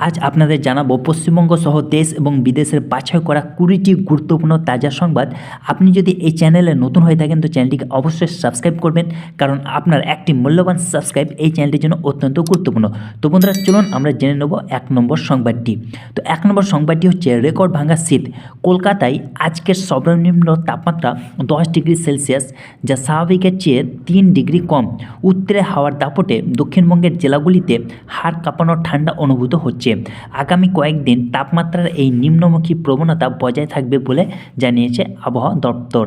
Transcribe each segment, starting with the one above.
আজ আপনাদের জানাবো পশ্চিমবঙ্গ সহ দেশ এবং বিদেশের বাছাই করা 20টি গুরুত্বপূর্ণ তাজা সংবাদ। আপনি যদি এই চ্যানেলে নতুন হয়ে থাকেন তো চ্যানেলটিকে অবশ্যই সাবস্ক্রাইব করবেন, কারণ আপনার একটি মূল্যবান সাবস্ক্রাইব এই চ্যানেলটির জন্য অত্যন্ত গুরুত্বপূর্ণ। তো বন্ধুরা, চলুন আমরা জেনে নেব 1 নম্বর সংবাদটি। তো 1 নম্বর সংবাদটি হচ্ছে রেকর্ড ভাঙা শীত। কলকাতায় আজকের সর্বনিম্ন তাপমাত্রা 10 ডিগ্রি সেলসিয়াস, যা স্বাভাবিকের চেয়ে 3 ডিগ্রি কম। উত্তরে হাওয়ার দাপটে দক্ষিণবঙ্গের জেলাগুলিতে হাড় কাঁপানো ঠান্ডা অনুভূত হচ্ছে। আগামী কয়েকদিন তাপমাত্রার এই নিম্নমুখী প্রবণতা বজায় থাকবে বলে জানিয়েছে আবহাওয়া দপ্তর।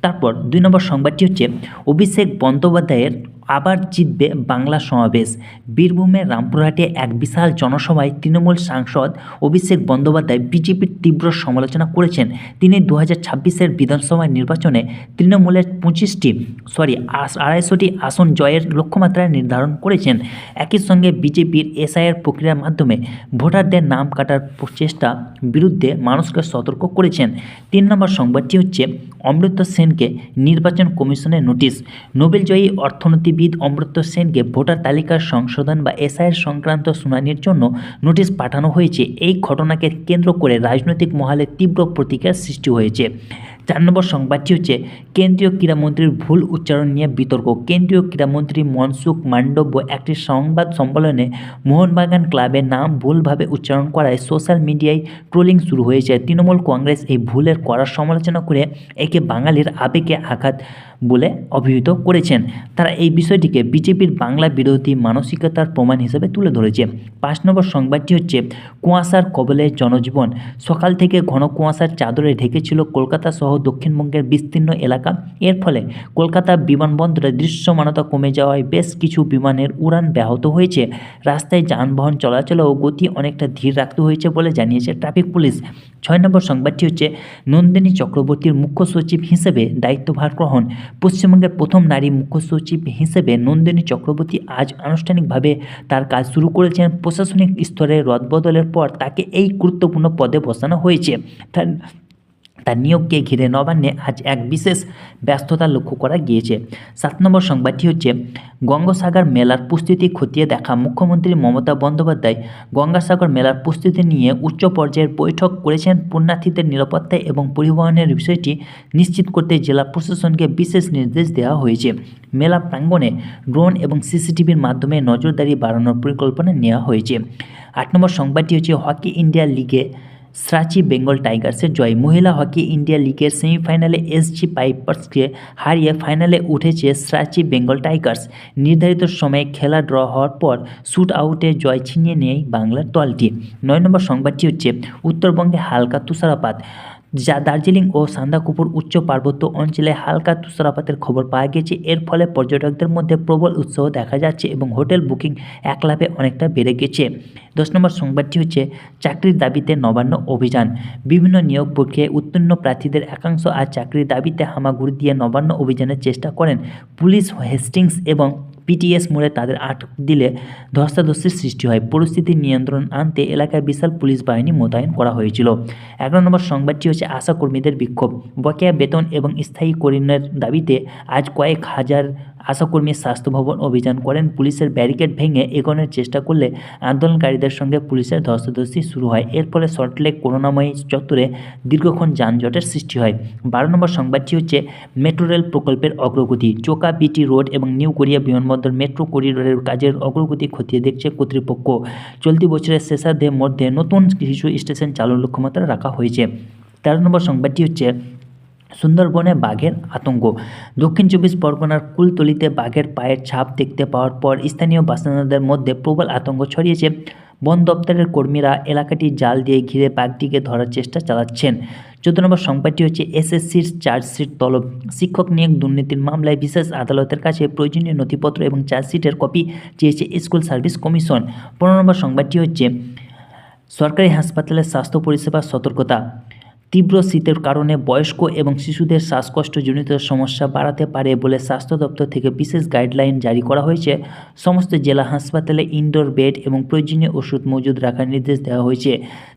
তারপর 2 নম্বর সংবাদটি হচ্ছে অভিষেক বন্দ্যোপাধ্যায়ের আবার জিতবে বাংলা সমাবেশ। বীরভূমের রামপুরহাটে এক বিশাল জনসভায় তৃণমূল সাংসদ অভিষেক বন্দ্যোপাধ্যায় বিজেপির তীব্র সমালোচনা করেছেন। তিনি 2026-এর বিধানসভা নির্বাচনে তৃণমূলের 250টি আসন জয়ের লক্ষ্যমাত্রা নির্ধারণ করেছেন। একই সঙ্গে বিজেপির এসআইআর প্রক্রিয়ার মাধ্যমে ভোটারদের নাম কাটার চেষ্টা বিরুদ্ধে মানুষকে সতর্ক করেছেন। 3 নম্বর সংবাদটি হচ্ছে অমর্ত্য সেনকে নির্বাচন কমিশনের নোটিশ। নোবেলজয়ী অর্থনীতিবিদ অমর্ত্য সেনকে ভোটার তালিকার সংশোধন বা এসআইআর সংক্রান্ত শুনানির জন্য নোটিশ পাঠানো হয়েছে। এই ঘটনাকে কেন্দ্র করে রাজনৈতিক মহলে তীব্র প্রতিক্রিয়ার সৃষ্টি হয়েছে। 4 নম্বর সংবাদটি হচ্ছে কেন্দ্রীয় ক্রীড়ামন্ত্রীর ভুল উচ্চারণ নিয়ে বিতর্ক। কেন্দ্রীয় ক্রীড়ামন্ত্রী মনসুখ মান্ডব্য একটি সংবাদ সম্মেলনে মোহনবাগান ক্লাবের নাম ভুলভাবে উচ্চারণ করায় সোশ্যাল মিডিয়ায় ট্রোলিং শুরু হয়েছে। তৃণমূল কংগ্রেস এই ভুলের কড়া সমালোচনা করে একে বাঙালির আবেগে আঘাত বলে অভিহিত করেছেন। তারা এই বিষয়টিকে বিজেপির বাংলা বিরোধী মানসিকতার প্রমাণ হিসেবে তুলে ধরেছে। 5 নম্বর সংবাদটি হচ্ছে কুয়াশার কবলে জনজীবন। সকাল থেকে ঘন কুয়াশার চাদরে ঢেকেছিল কলকাতা সহ দক্ষিণবঙ্গের বিস্তীর্ণ এলাকা। এর ফলে কলকাতা বিমানবন্দরে দৃশ্যমানতা কমে যাওয়ায় বেশ কিছু বিমানের উড়ান ব্যাহত হয়েছে। রাস্তায় যানবাহন চলাচলেও গতি অনেকটা ধীর রাখতে হয়েছে বলে জানিয়েছে ট্রাফিক পুলিশ। 6 নম্বর সংবাদটি হচ্ছে নন্দিনী চক্রবর্তীর মুখ্য সচিব হিসেবে দায়িত্বভার গ্রহণ। পশ্চিমবঙ্গের প্রথম নারী মুখ্য সচিব হিসেবে নন্দিনী চক্রবর্তী আজ আনুষ্ঠানিকভাবে তার কাজ শুরু করেছেন। প্রশাসনিক স্তরে রদবদলের পর তাকে এই গুরুত্বপূর্ণ পদে বসানো হয়েছে। তার নিয়োগকে ঘিরে নবান্নে আজ এক বিশেষ ব্যস্ততা লক্ষ্য করা গিয়েছে। 7 নম্বর সংবাদটি হচ্ছে গঙ্গাসাগর মেলার প্রস্তুতি খতিয়ে দেখা। মুখ্যমন্ত্রী মমতা বন্দ্যোপাধ্যায় গঙ্গাসাগর মেলার প্রস্তুতি নিয়ে উচ্চ পর্যায়ের বৈঠক করেছেন। পুণ্যার্থীদের নিরাপত্তা এবং পরিবহনের বিষয়টি নিশ্চিত করতে জেলা প্রশাসনকে বিশেষ নির্দেশ দেওয়া হয়েছে। মেলা প্রাঙ্গণে ড্রোন এবং সিসিটিভির মাধ্যমে নজরদারি বাড়ানোর পরিকল্পনা নেওয়া হয়েছে। 8 নম্বর সংবাদটি হচ্ছে হকি ইন্ডিয়া লিগে সাঁচি বেঙ্গল টাইগার্সের জয়। মহিলা হকি ইন্ডিয়া লিগের সেমিফাইনালে এসজি পাইপার্সকে হারিয়ে ফাইনালে উঠেছে সাঁচি বেঙ্গল টাইগার্স। নির্ধারিত সময়ে খেলা ড্র হওয়ার পর শুট আউটে জয় ছিনিয়ে নেয় বাংলার দলটি। 9 নম্বর সংবাদটি হচ্ছে উত্তরবঙ্গে হালকা তুষারপাত। যা দার্জিলিং ও সান্দাকফু উচ্চ পার্বত্য অঞ্চলে হালকা তুষারপাতের খবর পাওয়া গেছে। এর ফলে পর্যটকদের মধ্যে প্রবল উৎসাহ দেখা যাচ্ছে এবং হোটেল বুকিং একলাভে অনেকটা বেড়ে গেছে। 10 নম্বর সংবাদটি হচ্ছে চাকরির দাবিতে নবান্ন অভিযান। বিভিন্ন নিয়োগ প্রক্রিয়ায় উত্তীর্ণ প্রার্থীদের একাংশ আজ চাকরির দাবিতে হামাগুড়ি দিয়ে নবান্ন অভিযানের চেষ্টা করেন। পুলিশ হেস্টিংস এবং পিটিএস মোড়ে তাদের আটক দিলে ধস্তাধস্তির সৃষ্টি হয়। পরিস্থিতি নিয়ন্ত্রণ আনতে এলাকায় বিশাল পুলিশ বাহিনী মোতায়েন করা হয়েছিল। 11 নম্বর সংবাদটি হচ্ছে আশাকর্মীদের বিক্ষোভ। বকেয়া বেতন এবং স্থায়ী করিণের দাবিতে আজ কয়েক হাজার আশাকর্মী স্বাস্থ্য ভবন অভিযান করেন। পুলিশের ব্যারিকেড ভেঙে এগোনোর চেষ্টা করলে আন্দোলনকারীদের সঙ্গে পুলিশের ধস্তাধস্তি শুরু হয়। এর ফলে সল্টলেক করুণাময়ী চত্বরে দীর্ঘক্ষণ যানজটের সৃষ্টি হয়। 12 নম্বর সংবাদটি হচ্ছে মেট্রো রেল প্রকল্পের অগ্রগতি। চোকা বিটি রোড এবং নিউ কোরিয়া বিমানবন্দর মেট্রো করিডোরের কাজের অগ্রগতি খতিয়ে দেখছে কর্তৃপক্ষ। চলতি বছরের শেষার্ধের মধ্যে নতুন কিছু স্টেশন চালুর লক্ষ্যমাত্রা রাখা হয়েছে। 13 নম্বর সংবাদটি হচ্ছে সুন্দরবনে বাঘের আতঙ্ক। দক্ষিণ 24 পরগনার কুলতলিতে বাঘের পায়ের ছাপ দেখতে পাওয়ার পর স্থানীয় বাসিন্দাদের মধ্যে প্রবল আতঙ্ক ছড়িয়েছে। বন দপ্তরের কর্মীরা এলাকাটি জাল দিয়ে ঘিরে বাঘটিকে ধরার চেষ্টা চালাচ্ছেন। 14 নম্বর সংবাদটি হচ্ছে এসএসসির চার্জশিট তলব। শিক্ষক নিয়োগ দুর্নীতির মামলায় বিশেষ আদালতের কাছে প্রয়োজনীয় নথিপত্র এবং চার্জশিটের কপি চেয়েছে স্কুল সার্ভিস কমিশন। 15 নম্বর সংবাদটি হচ্ছে সরকারি হাসপাতালের স্বাস্থ্য পরিষেবা সতর্কতা। তীব্র শীতের কারণে বয়স্ক এবং শিশুদের শ্বাসকষ্টজনিত সমস্যা বাড়াতে পারে বলে স্বাস্থ্য দপ্তর থেকে বিশেষ গাইডলাইন জারি করা হয়েছে। সমস্ত জেলা হাসপাতালে ইনডোর বেড এবং প্রয়োজনীয় ওষুধ মজুদ রাখার নির্দেশ দেওয়া হয়েছে।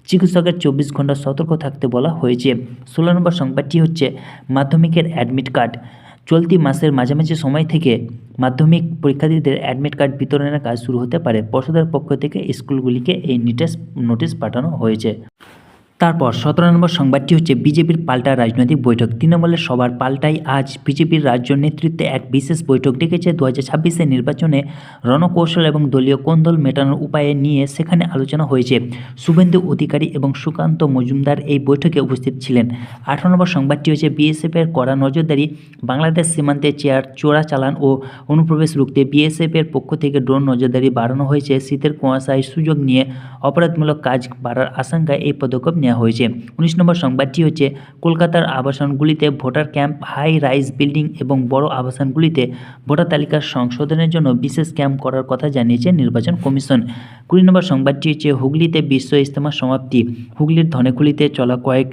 চিকিৎসকের 24 ঘন্টা সতর্ক থাকতে বলা হয়েছে। 16 নম্বর সংবাদটি হচ্ছে মাধ্যমিকের অ্যাডমিট কার্ড। চলতি মাসের মাঝামাঝি সময় থেকে মাধ্যমিক পরীক্ষার্থীদের অ্যাডমিট কার্ড বিতরণের কাজ শুরু হতে পারে। পর্ষদের পক্ষ থেকে স্কুলগুলিকে এই নোটিশ পাঠানো হয়েছে। তারপর 17 নম্বর সংবাদটি হচ্ছে বিজেপির পাল্টা রাজনৈতিক বৈঠক। তৃণমূলের সবার পাল্টাই আজ বিজেপির রাজ্য নেতৃত্বে এক বিশেষ বৈঠক ডেকেছে 2026-এর নির্বাচনে রণকৌশল এবং দলীয় কোন্দল মেটানোর উপায়ে নিয়ে সেখানে আলোচনা হয়েছে। শুভেন্দু অধিকারী এবং সুকান্ত মজুমদার এই বৈঠকে উপস্থিত ছিলেন। 18 নম্বর সংবাদটি হচ্ছে বিএসএফের কড়া নজরদারি। বাংলাদেশ সীমান্তে চোরাচালান ও অনুপ্রবেশ রুখতে বিএসএফের পক্ষ থেকে ড্রোন নজরদারি বাড়ানো হয়েছে। শীতের কুয়াশায় সুযোগ নিয়ে অপরাধমূলক কাজ বাড়ার আশঙ্কায় এই পদক্ষেপ নেওয়া হয়েছে। 19 নম্বর সংবাদটি হচ্ছে কলকাতার আবাসনগুলিতে voter camp, high rise building এবং বড় আবাসনগুলিতে ভোটার তালিকার সংশোধনের জন্য বিশেষ ক্যাম্প করার কথা জানিয়েছে নির্বাচন কমিশন। 20 নম্বর সংবাদটি হচ্ছে হুগলিতে বিশ্ব ইজতেমার সমাপ্তি। হুগলির ধনেখুলিতে চলা কয়েক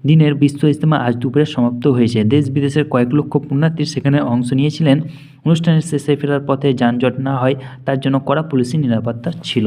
দিনের বিশ্ব ইজতেমা আজ দুপুরে সমাপ্ত হয়েছে। দেশ বিদেশের কয়েক লক্ষ পুণ্যার্থী সেখানে অংশ নিয়েছিলেন। অনুষ্ঠানের শেষে ফেরার পথে যানজট না হয় তার জন্য কড়া পুলিশি নিরাপত্তা ছিল।